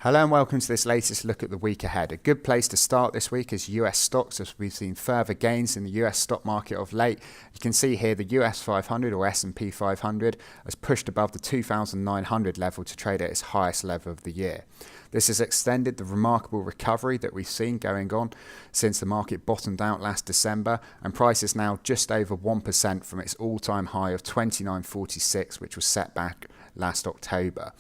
Hello and welcome to this latest look at the week ahead. A good place to start this week is US stocks, as we've seen further gains in the US stock market of late. You can see here the US 500 or S&P 500 has pushed above the 2,900 level to trade at its highest level of the year. This has extended the remarkable recovery that we've seen going on since the market bottomed out last December, and price is now just over 1% from its all-time high of 29.46, which was set back last October.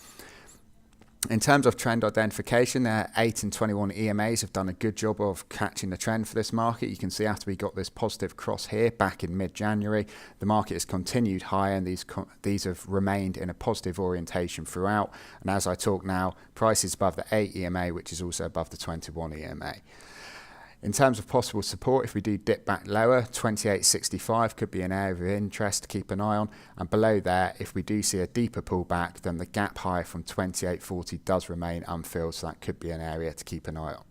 In terms of trend identification, their 8 and 21 EMAs have done a good job of catching the trend for this market. You can see after we got this positive cross here back in mid-January, the market has continued higher and these have remained in a positive orientation throughout. And as I talk now, price is above the 8 EMA, which is also above the 21 EMA. In terms of possible support, if we do dip back lower, 28.65 could be an area of interest to keep an eye on. And below there, if we do see a deeper pullback, then the gap high from 28.40 does remain unfilled, so that could be an area to keep an eye on.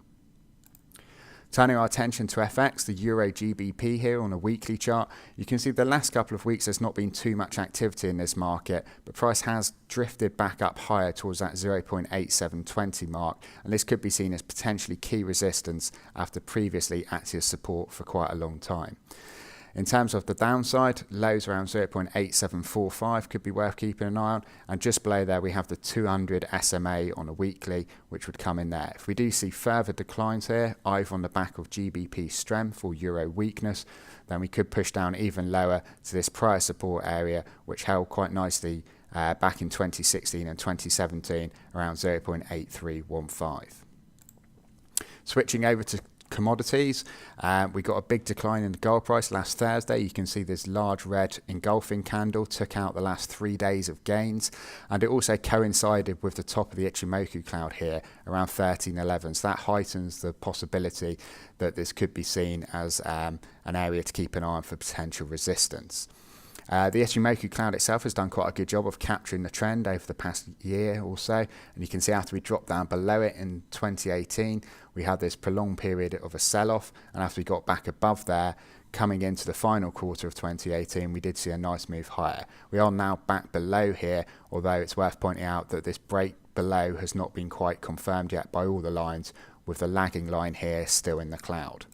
Turning our attention to FX, the Euro GBP here on a weekly chart, you can see the last couple of weeks there's not been too much activity in this market, but price has drifted back up higher towards that 0.8720 mark, and this could be seen as potentially key resistance after previously acting as support for quite a long time. In terms of the downside, lows around 0.8745 could be worth keeping an eye on, and just below there we have the 200 SMA on a weekly, which would come in there. If we do see further declines here, either on the back of GBP strength or Euro weakness, then we could push down even lower to this prior support area, which held quite nicely back in 2016 and 2017 around 0.8315. Switching over to commodities, we got a big decline in the gold price last Thursday. You can see this large red engulfing candle took out the last 3 days of gains, and it also coincided with the top of the Ichimoku cloud here around 1311, so that heightens the possibility that this could be seen as an area to keep an eye on for potential resistance. The Ichimoku cloud itself has done quite a good job of capturing the trend over the past year or so, and you can see after we dropped down below it in 2018, we had this prolonged period of a sell-off, and after we got back above there, coming into the final quarter of 2018, we did see a nice move higher. We are now back below here, although it's worth pointing out that this break below has not been quite confirmed yet by all the lines, with the lagging line here still in the cloud.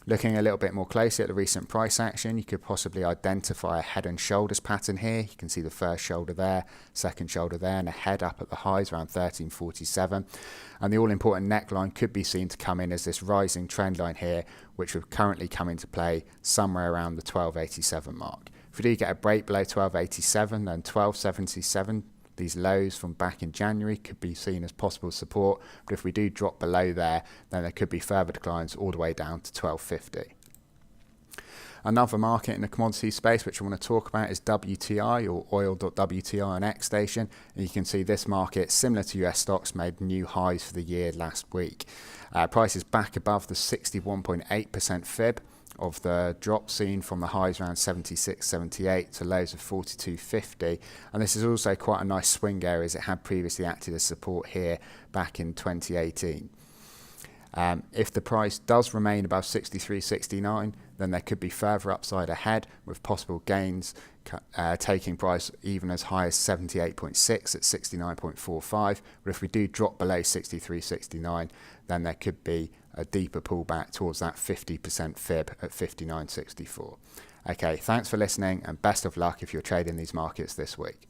Looking a little bit more closely at the recent price action, you could possibly identify a head and shoulders pattern here. You can see the first shoulder there, second shoulder there, and a head up at the highs around 1347. And the all-important neckline could be seen to come in as this rising trend line here, which would currently come into play somewhere around the 1287 mark. If we do get a break below 1287, then 1277, these lows from back in January could be seen as possible support, but if we do drop below there, then there could be further declines all the way down to 1250. Another market in the commodity space which I want to talk about is WTI, or oil.WTI on XStation, and you can see this market, similar to US stocks, made new highs for the year last week. Price is back above the 61.8% fib of the drop seen from the highs around 76.78 to lows of 42.50, and this is also quite a nice swing area as it had previously acted as support here back in 2018. If the price does remain above 63.69, then there could be further upside ahead, with possible gains taking price even as high as 78.6 at 69.45. But if we do drop below 63.69, then there could be a deeper pullback towards that 50% fib at 59.64. Okay, thanks for listening, and best of luck if you're trading these markets this week.